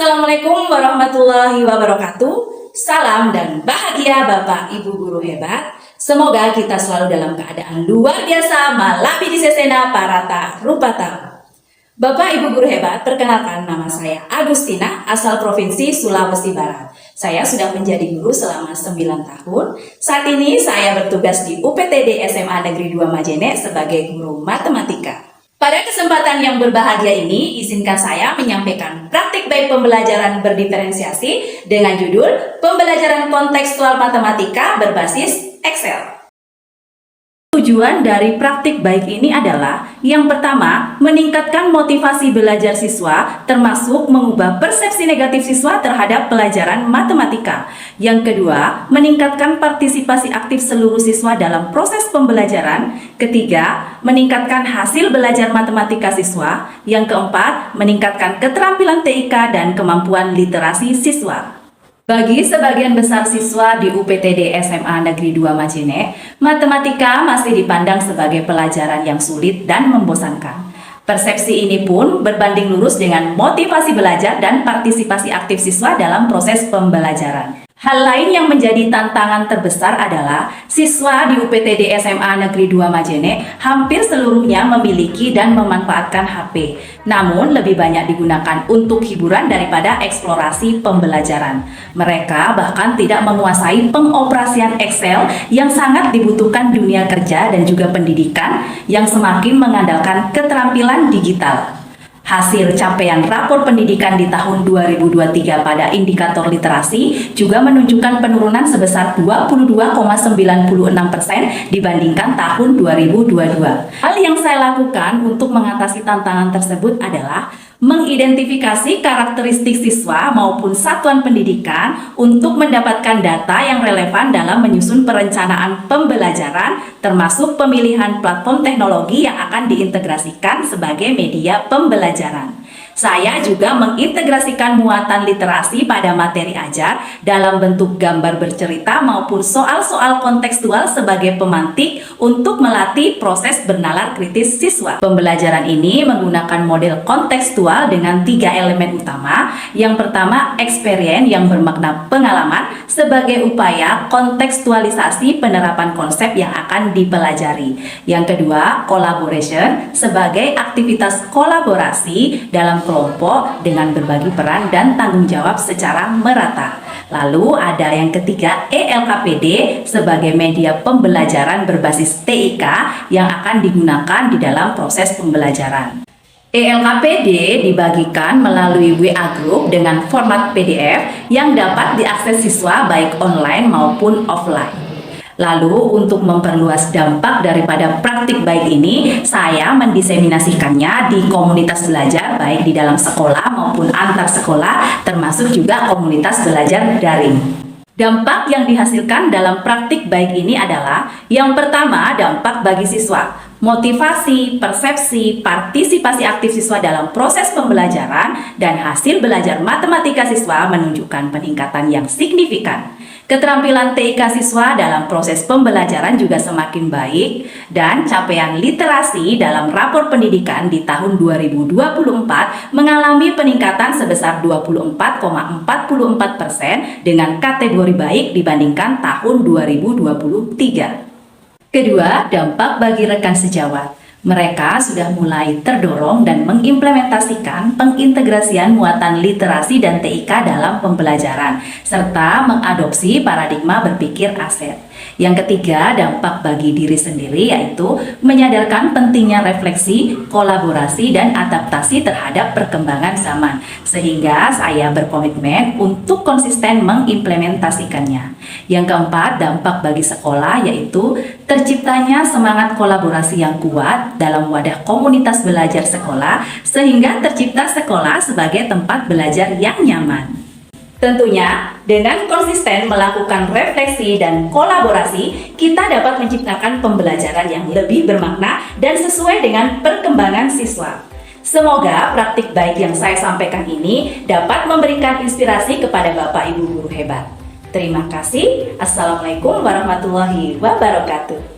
Assalamualaikum warahmatullahi wabarakatuh. Salam dan bahagia Bapak Ibu guru hebat. Semoga kita selalu dalam keadaan luar biasa, malabi di sesena parata rupata. Bapak Ibu guru hebat, perkenalkan nama saya Agustina, asal Provinsi Sulawesi Barat. Saya sudah menjadi guru selama 9 tahun. Saat ini saya bertugas di UPTD SMA Negeri 2 Majene sebagai guru matematika. Pada kesempatan yang berbahagia ini, izinkan saya menyampaikan praktik baik pembelajaran berdiferensiasi dengan judul Pembelajaran Kontekstual Matematika berbasis Excel. Tujuan dari praktik baik ini adalah yang pertama, meningkatkan motivasi belajar siswa, termasuk mengubah persepsi negatif siswa terhadap pelajaran matematika. Yang kedua, meningkatkan partisipasi aktif seluruh siswa dalam proses pembelajaran. Ketiga, meningkatkan hasil belajar matematika siswa. Yang keempat, meningkatkan keterampilan TIK dan kemampuan literasi siswa. Bagi sebagian besar siswa di UPTD SMA Negeri 2 Majene, matematika masih dipandang sebagai pelajaran yang sulit dan membosankan. Persepsi ini pun berbanding lurus dengan motivasi belajar dan partisipasi aktif siswa dalam proses pembelajaran. Hal lain yang menjadi tantangan terbesar adalah siswa di UPTD SMA Negeri 2 Majene hampir seluruhnya memiliki dan memanfaatkan HP. Namun lebih banyak digunakan untuk hiburan daripada eksplorasi pembelajaran. Mereka bahkan tidak menguasai pengoperasian Excel yang sangat dibutuhkan dunia kerja dan juga pendidikan yang semakin mengandalkan keterampilan digital. Hasil capaian rapor pendidikan di tahun 2023 pada indikator literasi juga menunjukkan penurunan sebesar 22,96% dibandingkan tahun 2022. Hal yang saya lakukan untuk mengatasi tantangan tersebut adalah mengidentifikasi karakteristik siswa maupun satuan pendidikan untuk mendapatkan data yang relevan dalam menyusun perencanaan pembelajaran, termasuk pemilihan platform teknologi yang akan diintegrasikan sebagai media pembelajaran. Saya juga mengintegrasikan muatan literasi pada materi ajar dalam bentuk gambar bercerita maupun soal-soal kontekstual sebagai pemantik untuk melatih proses bernalar kritis siswa. Pembelajaran ini menggunakan model kontekstual dengan 3 elemen utama. Yang pertama, experience yang bermakna pengalaman sebagai upaya kontekstualisasi penerapan konsep yang akan dipelajari. Yang kedua, collaboration sebagai aktivitas kolaborasi dalam kelompok dengan berbagi peran dan tanggung jawab secara merata. Lalu ada yang ketiga, ELKPD sebagai media pembelajaran berbasis TIK yang akan digunakan di dalam proses pembelajaran. ELKPD dibagikan melalui WA Group dengan format PDF yang dapat diakses siswa baik online maupun offline. Lalu untuk memperluas dampak daripada praktik baik ini, saya mendiseminasikannya di komunitas belajar baik di dalam sekolah maupun antar sekolah, termasuk juga komunitas belajar daring. Dampak yang dihasilkan dalam praktik baik ini adalah yang pertama, dampak bagi siswa. Motivasi, persepsi, partisipasi aktif siswa dalam proses pembelajaran, dan hasil belajar matematika siswa menunjukkan peningkatan yang signifikan. Keterampilan TIK siswa dalam proses pembelajaran juga semakin baik, dan capaian literasi dalam rapor pendidikan di tahun 2024 mengalami peningkatan sebesar 24,44% dengan kategori baik dibandingkan tahun 2023. Kedua, dampak bagi rekan sejawat. Mereka sudah mulai terdorong dan mengimplementasikan pengintegrasian muatan literasi dan TIK dalam pembelajaran, serta mengadopsi paradigma berpikir aset. Yang ketiga, dampak bagi diri sendiri yaitu menyadarkan pentingnya refleksi, kolaborasi, dan adaptasi terhadap perkembangan zaman, sehingga saya berkomitmen untuk konsisten mengimplementasikannya. Yang keempat, dampak bagi sekolah yaitu terciptanya semangat kolaborasi yang kuat dalam wadah komunitas belajar sekolah, sehingga tercipta sekolah sebagai tempat belajar yang nyaman. Tentunya, dengan konsisten melakukan refleksi dan kolaborasi, kita dapat menciptakan pembelajaran yang lebih bermakna dan sesuai dengan perkembangan siswa. Semoga praktik baik yang saya sampaikan ini dapat memberikan inspirasi kepada Bapak Ibu guru hebat. Terima kasih. Assalamualaikum warahmatullahi wabarakatuh.